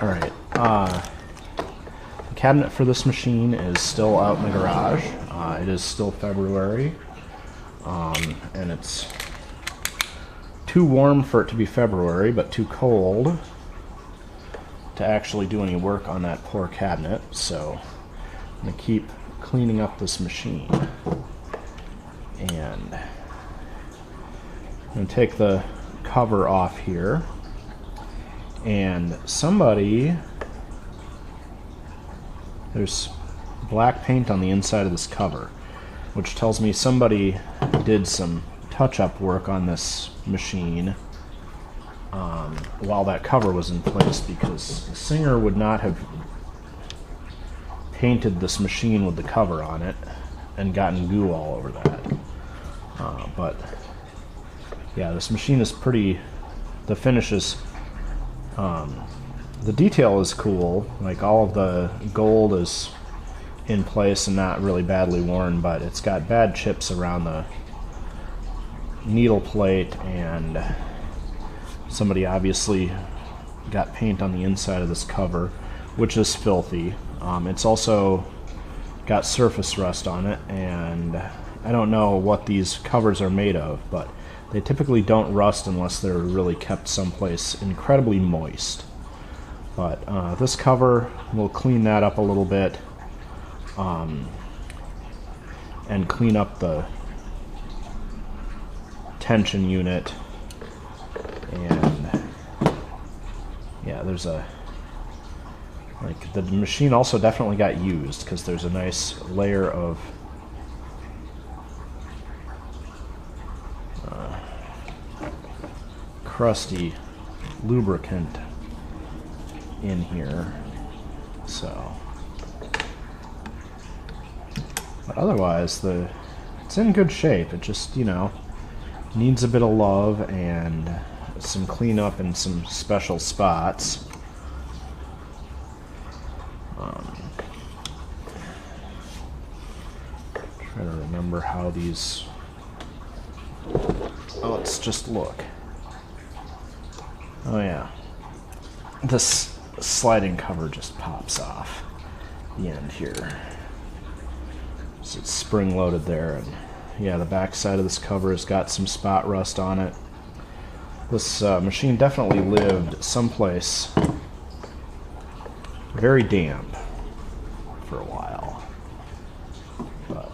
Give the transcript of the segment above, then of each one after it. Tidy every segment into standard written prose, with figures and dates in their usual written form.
Alright, the cabinet for this machine is still out in the garage. It is still February, and it's too warm for it to be February, but too cold to actually do any work on that poor cabinet, so I'm going to keep cleaning up this machine. And I'm going to take the cover off here. And there's black paint on the inside of this cover, which tells me somebody did some touch-up work on this machine while that cover was in place, because the Singer would not have painted this machine with the cover on it and gotten goo all over that. But yeah, this machine is the finish is the detail is cool, like all of the gold is in place and not really badly worn, but it's got bad chips around the needle plate, and somebody obviously got paint on the inside of this cover, which is filthy. It's also got surface rust on it, and I don't know what these covers are made of, but they typically don't rust unless they're really kept someplace incredibly moist. But this cover, will clean that up a little bit, and clean up the tension unit. And yeah, there's the machine also definitely got used, because there's a nice layer of crusty lubricant in here, so, but otherwise it's in good shape. It just, needs a bit of love and some cleanup in some special spots. Try to remember how these, let's just look. Oh yeah, this sliding cover just pops off the end here. So it's spring loaded there, and yeah, the back side of this cover has got some spot rust on it. This machine definitely lived someplace very damp for a while, but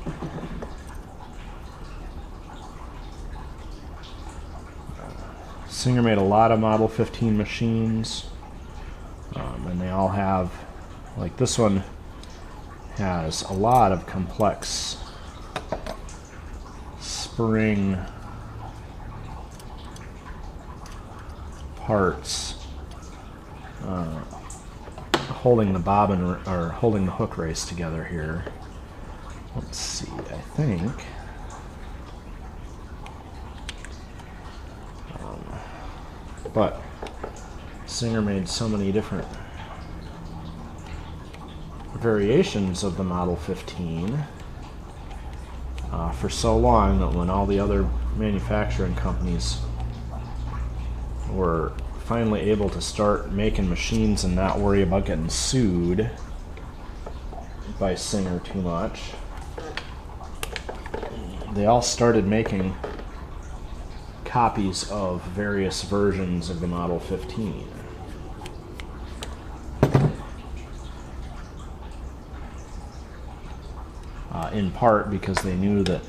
Singer made a lot of Model 15 machines, and they all have, like this one has a lot of complex spring parts holding the bobbin, or holding the hook race together here. Let's see, I think but Singer made so many different variations of the Model 15 for so long that when all the other manufacturing companies were finally able to start making machines and not worry about getting sued by Singer too much, they all started making copies of various versions of the Model 15. In part because they knew that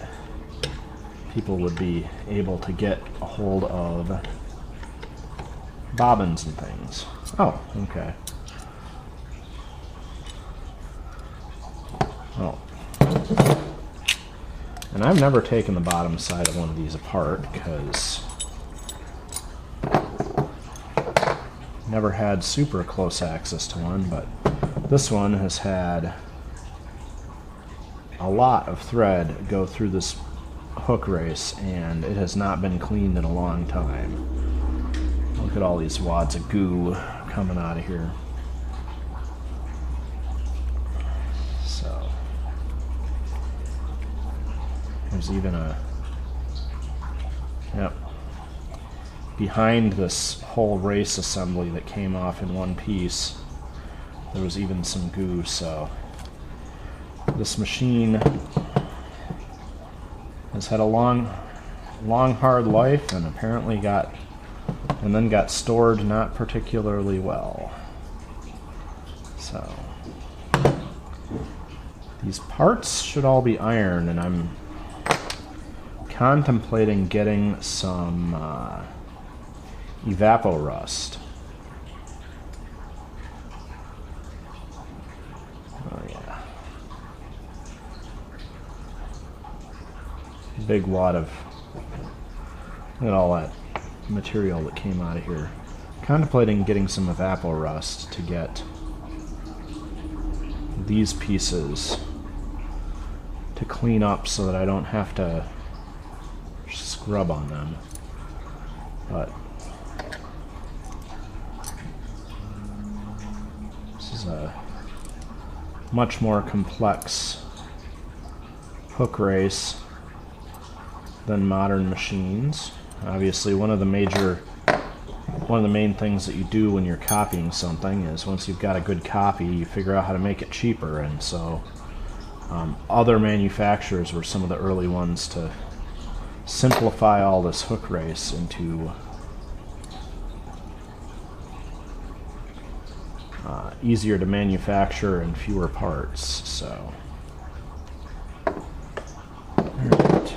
people would be able to get a hold of bobbins and things. Oh, okay. Oh. And I've never taken the bottom side of one of these apart because never had super close access to one, but this one has had a lot of thread go through this hook race, and it has not been cleaned in a long time. Look at all these wads of goo coming out of here. So there's even behind this whole race assembly that came off in one piece, there was even some goo. So this machine has had a long hard life, and apparently got stored not particularly well. So these parts should all be iron, and I'm contemplating getting some evaporust. Oh yeah. Big wad of, look at all that material that came out of here. Contemplating getting some evaporust to get these pieces to clean up so that I don't have to scrub on them. But this is a much more complex hook race than modern machines. Obviously, one of the main things that you do when you're copying something is, once you've got a good copy, you figure out how to make it cheaper. And so other manufacturers were some of the early ones to simplify all this hook race into easier to manufacture and fewer parts. So, all right.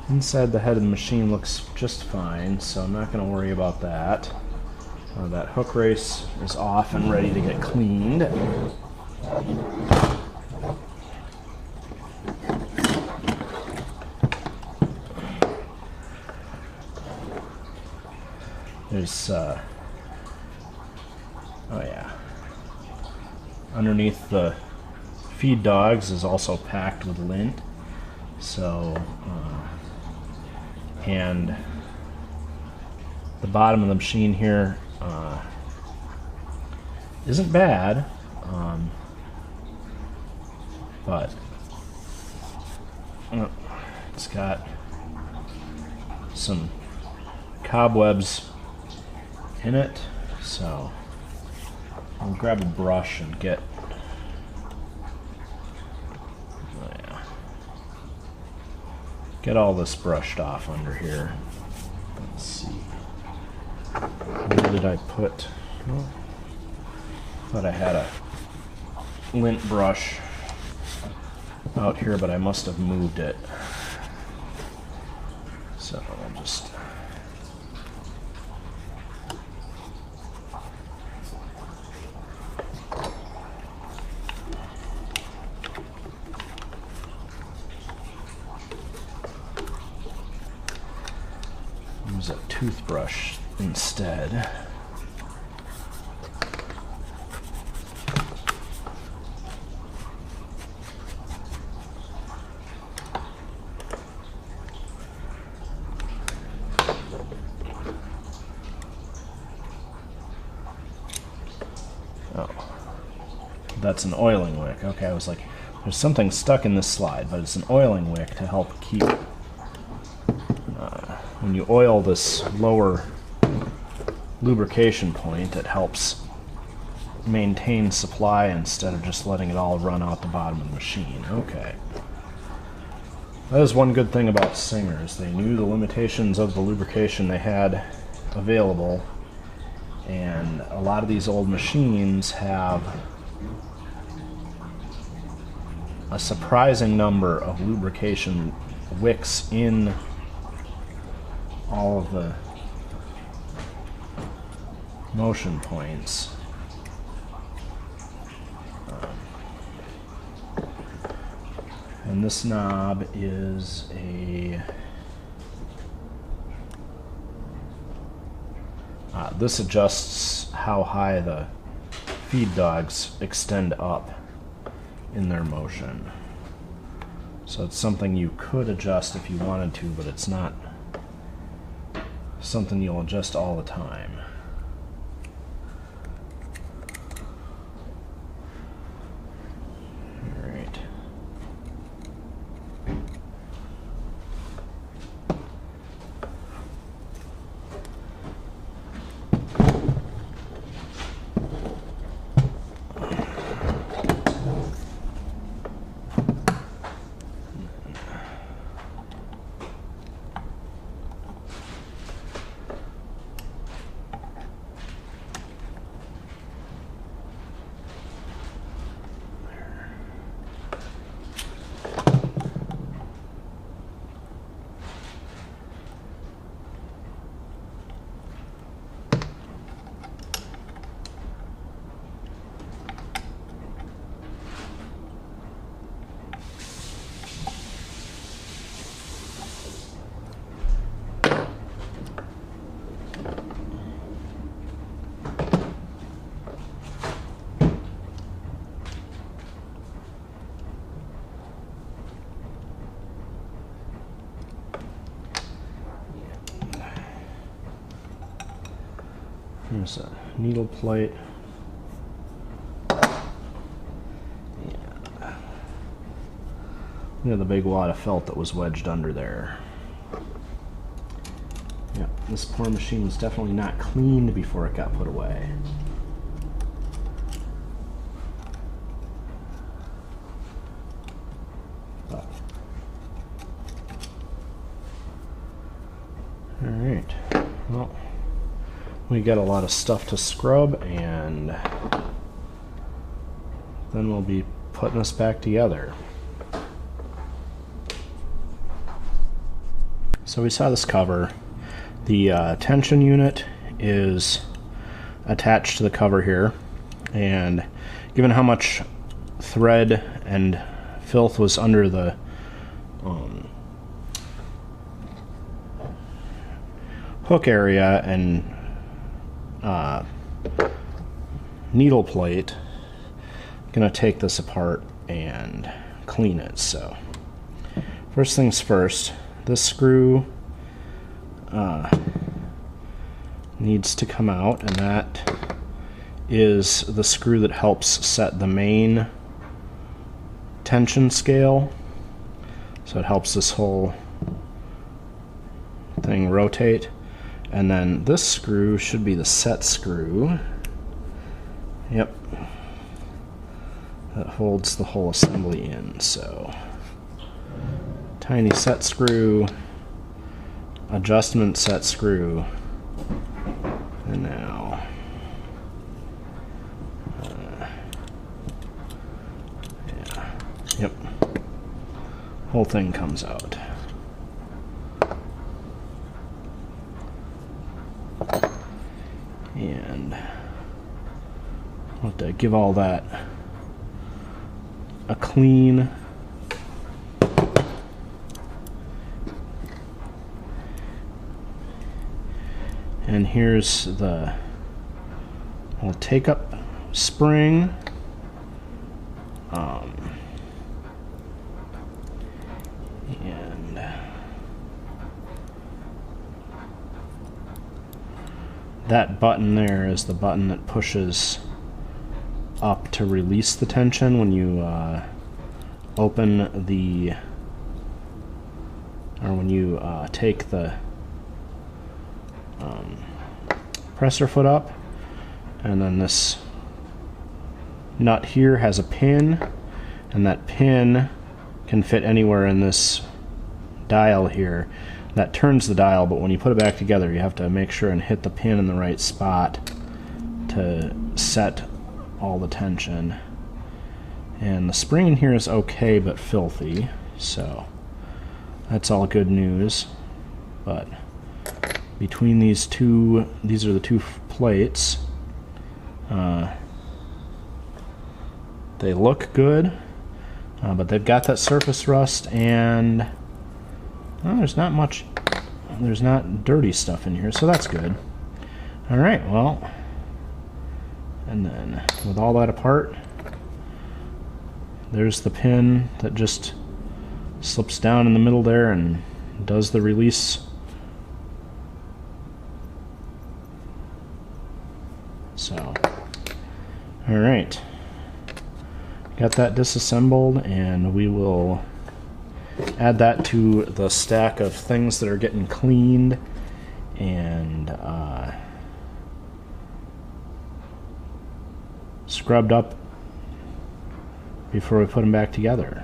Inside the head of the machine looks just fine, so I'm not going to worry about that. That hook race is off and ready to get cleaned. There's, oh yeah, underneath the feed dogs is also packed with lint. So, and the bottom of the machine here isn't bad, but it's got some cobwebs in it. So I'll grab a brush and get all this brushed off under here. Let's see. Where did I put? Oh, thought I had a lint brush out here, but I must have moved it. So I'll just use a toothbrush instead. Oh, that's an oiling wick. Okay, I was like, there's something stuck in this slide, but it's an oiling wick to help keep, when you oil this lower lubrication point, it helps maintain supply instead of just letting it all run out the bottom of the machine. Okay. That is one good thing about Singer's. They knew the limitations of the lubrication they had available, and a lot of these old machines have a surprising number of lubrication wicks in all of the motion points. And this knob is this adjusts how high the feed dogs extend up in their motion. So it's something you could adjust if you wanted to, but it's not something you'll adjust all the time. Here's a needle plate. Look at the big wad of felt that was wedged under there. Yep, this poor machine was definitely not cleaned before it got put away. Alright, well, we got a lot of stuff to scrub, and then we'll be putting this back together. So we saw this cover. The tension unit is attached to the cover here, and given how much thread and filth was under the hook area and needle plate, I'm gonna take this apart and clean it. So first things first, this screw needs to come out, and that is the screw that helps set the main tension scale. So it helps this whole thing rotate. And then this screw should be the set screw. Yep. That holds the whole assembly in. So tiny set screw, adjustment set screw, and now yeah, yep, whole thing comes out. And I'll have to give all that a clean. And here's the whole take-up spring. And that button there is the button that pushes up to release the tension when you open the, or when you take the presser foot up. And then this nut here has a pin, and that pin can fit anywhere in this dial here. That turns the dial, but when you put it back together, you have to make sure and hit the pin in the right spot to set all the tension. And the spring in here is okay but filthy, so that's all good news. But between these two, these are the two plates. They look good, but they've got that surface rust, and there's not much, there's not dirty stuff in here, so that's good. Alright, well, and then with all that apart, there's the pin that just slips down in the middle there and does the release. So, alright, got that disassembled, and we will add that to the stack of things that are getting cleaned and scrubbed up before we put them back together.